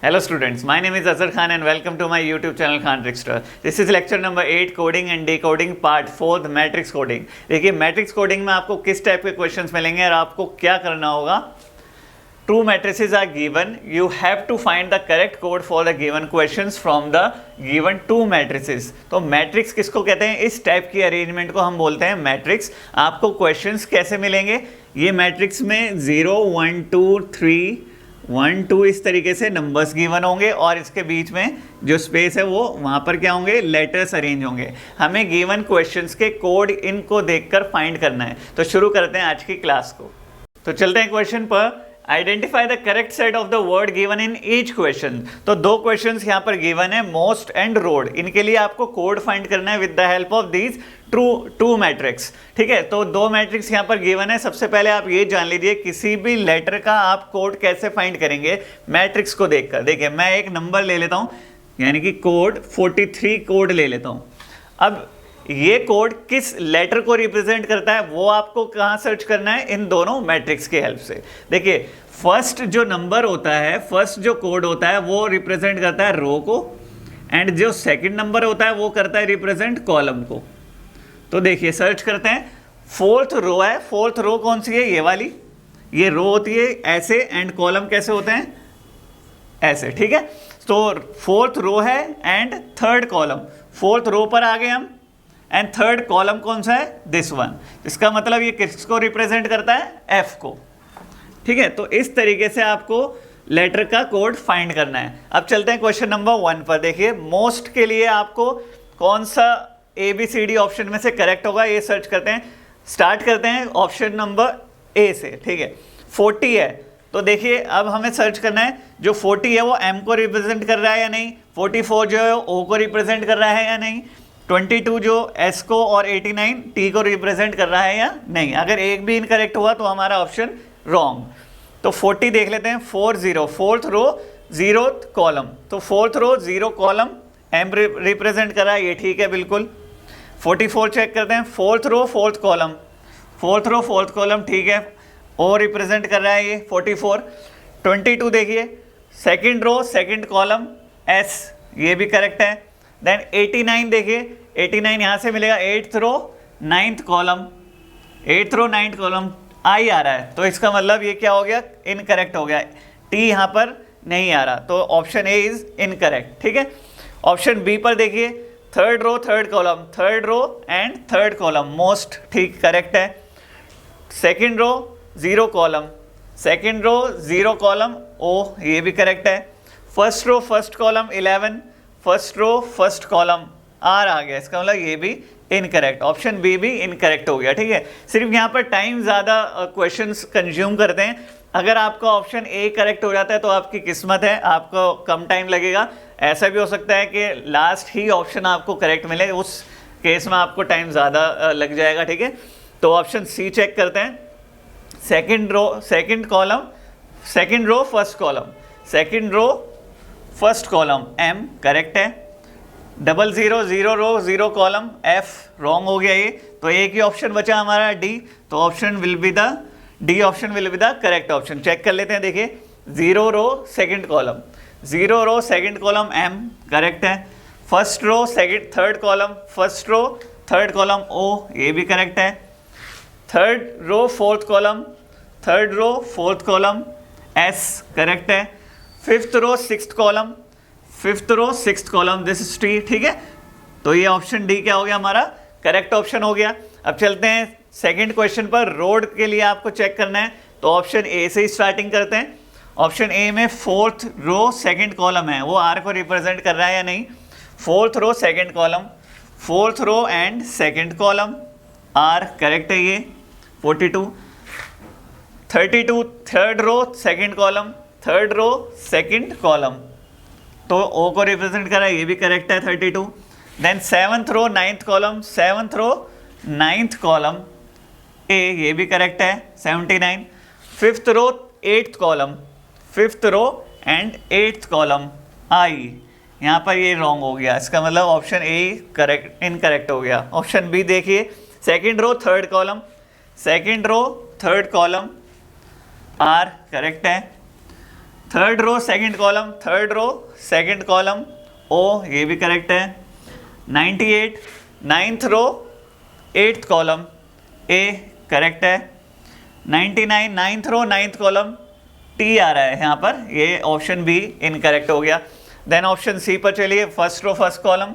Hello students, my name is Azhar Khan and welcome to my YouTube channel Khantrickster. This is lecture number 8 coding and decoding part 4 matrix coding. देखिए matrix coding में आपको किस type के questions मिलेंगे और आपको क्या करना होगा। Two matrices are given, you have to find the correct code for the given questions from the given two matrices. तो मैट्रिक्स किसको कहते हैं? इस टाइप की अरेंजमेंट को हम बोलते हैं मैट्रिक्स। आपको क्वेश्चंस कैसे मिलेंगे? ये मैट्रिक्स में 0 1 2 3 1 2 इस तरीके से नंबर्स गिवन होंगे और इसके बीच में जो स्पेस है वो वहाँ पर क्या होंगे, लेटर्स अरेंज होंगे। हमें गिवन क्वेश्चंस के कोड इनको देखकर फाइंड करना है। तो शुरू करते हैं आज की क्लास को। तो चलते हैं क्वेश्चन पर। Identify the correct set of the word given in each question. तो दो क्वेश्चंस यहाँ पर गिवन है, मोस्ट एंड रोड। इनके लिए आपको कोड फाइंड करना है with the help of these two matrix. ठीक है, तो दो मैट्रिक्स यहाँ पर गिवन है। सबसे पहले आप ये जान लीजिए किसी भी लेटर का आप कोड कैसे फाइंड करेंगे मैट्रिक्स को देखकर। देखिए मैं एक नंबर ले लेता हूँ, यानी कि कोड 43 कोड ले लेता हूँ। अब ये कोड किस लेटर को रिप्रेजेंट करता है वो आपको कहाँ सर्च करना है? इन दोनों मैट्रिक्स की हेल्प से। देखिए फर्स्ट जो नंबर होता है, फर्स्ट जो कोड होता है वो रिप्रेजेंट करता है रो को, एंड जो सेकंड नंबर होता है वो करता है रिप्रेजेंट कॉलम को। तो देखिए सर्च करते हैं, फोर्थ रो है। फोर्थ रो कौन सी है? ये वाली। ये रो होती है ऐसे एंड कॉलम कैसे होते हैं? ऐसे। ठीक है, तो फोर्थ रो है and third column. Fourth row पर आ गए हम एंड थर्ड कॉलम कौन सा है? This one. इसका मतलब ये किसको रिप्रेजेंट करता है? एफ को। ठीक है, तो इस तरीके से आपको लेटर का कोड फाइंड करना है। अब चलते हैं क्वेश्चन नंबर 1 पर। देखिए मोस्ट के लिए आपको कौन सा ABCD ऑप्शन में से करेक्ट होगा ये सर्च करते हैं। स्टार्ट करते हैं ऑप्शन नंबर ए से। ठीक है, 40 है तो देखिए अब हमें सर्च करना है जो 40 है वो M को रिप्रेजेंट कर रहा है या नहीं, 44 जो है O को रिप्रेजेंट कर रहा है या नहीं, 22 जो S को और 89 T को रिप्रेजेंट कर रहा है या नहीं। अगर एक भी इनकरेक्ट हुआ तो हमारा ऑप्शन रॉन्ग। तो 40 देख लेते हैं। 40 फोर्थ रो 0th कॉलम, तो fourth row 0 column M represent कर रहा है, ये ठीक है बिल्कुल। 44 चेक करते हैं। Fourth row fourth column, fourth row fourth column ठीक है, O रिप्रेजेंट कर रहा है ये 44। 22 देखिए second row second column S, ये भी करेक्ट है। देन 89 देखिए, 89 यहाँ से मिलेगा 8th row 9th column, 8th row 9th column I आ रहा है, तो इसका मतलब ये क्या हो गया? इनकरेक्ट हो गया। T यहाँ पर नहीं आ रहा, तो ऑप्शन ए इज इनकरेक्ट। ठीक है, ऑप्शन बी पर देखिए third row third column, third row and third column most ठीक करेक्ट है। Second row 0 column, second row 0 column O, ये भी करेक्ट है। First row first column 11, first row first column R आ गया, इसका मतलब ये भी इनकरेक्ट। ऑप्शन बी भी इनकरेक्ट हो गया। ठीक है, सिर्फ यहाँ पर टाइम ज़्यादा क्वेश्चंस कंज्यूम करते हैं। अगर आपका ऑप्शन ए करेक्ट हो जाता है तो आपकी किस्मत है, आपको कम टाइम लगेगा। ऐसा भी हो सकता है कि लास्ट ही ऑप्शन आपको करेक्ट मिले, उस केस में आपको टाइम ज़्यादा लग जाएगा। ठीक है, तो ऑप्शन सी चेक करते हैं। Second row second column, second row first column, second row first column M correct है। 00 0 रो 0 कॉलम F रॉन्ग हो गया ये, तो एक ही ऑप्शन बचा हमारा D, तो option will be the D option will be the correct option. Check कर लेते हैं। देखिए 0 row second column, 0 row second column M correct है। First row second third column, first row third column O, ये भी correct है। Third row fourth column, third row fourth column S correct है। Fifth row sixth column, fifth row sixth column this is T। ठीक है, तो ये option D क्या हो गया? हमारा करेक्ट ऑप्शन हो गया। अब चलते हैं सेकंड क्वेश्चन पर। रोड के लिए आपको चेक करना है, तो ऑप्शन ए से ही स्टार्टिंग करते हैं। ऑप्शन ए में फोर्थ रो सेकंड कॉलम है, वो R को रिप्रेजेंट कर रहा है या नहीं? Fourth row second column, fourth row and second column R correct है ये 42। 32 third row second column, third row second column, तो O को रिप्रेजेंट कर रहा है, ये भी करेक्ट है 32। Then seventh row ninth column, seventh row ninth column A, ये भी करेक्ट है 79। Fifth row eighth column, fifth row and eighth column I, यहाँ पर ये रॉन्ग हो गया, इसका मतलब ऑप्शन ए करेक्ट इनकरेक्ट हो गया। ऑप्शन बी देखिए second row third column, second row third column R correct है। Third row second column, third row second column O, ये भी करेक्ट है। 98 ninth row eighth column A, correct है। 99 ninth row ninth column T आ रहा है यहाँ पर, ये ऑप्शन बी इनकरेक्ट हो गया। देन ऑप्शन सी पर चलिए, first row first column,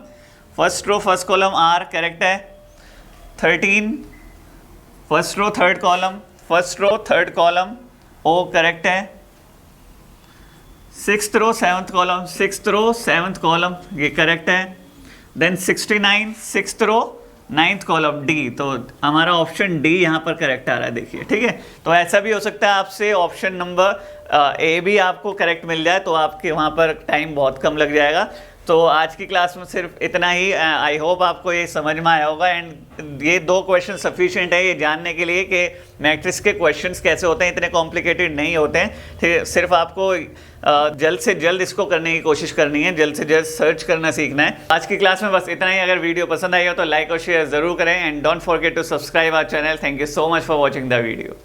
first row first column R, correct है। 13 first row third column, first row third column O, correct है। Sixth row seventh column, sixth row seventh column, ये correct है। Then 69 sixth row ninth column D, तो हमारा option D यहाँ पर correct आ रहा है, देखिए, ठीक है। तो ऐसा भी हो सकता है आपसे ऑप्शन नंबर ए भी आपको करेक्ट मिल जाए, तो आपके वहाँ पर टाइम बहुत कम लग जाएगा। तो आज की क्लास में सिर्फ इतना ही। आई होप आपको ये समझ में आया होगा, एंड ये 2 क्वेश्चन सफिशिएंट है ये जानने के लिए कि मैट्रिक्स के क्वेश्चंस कैसे होते हैं, इतने कॉम्प्लिकेटेड नहीं होते हैं। ठीक, सिर्फ आपको जल्द से जल्द इसको करने की कोशिश करनी है, जल्द से जल्द सर्च करना सीखना है। आज की क्लास में बस इतना ही। अगर वीडियो पसंद आई हो तो लाइक और शेयर ज़रूर करें, and don't forget to subscribe our channel. Thank you so much for watching the video.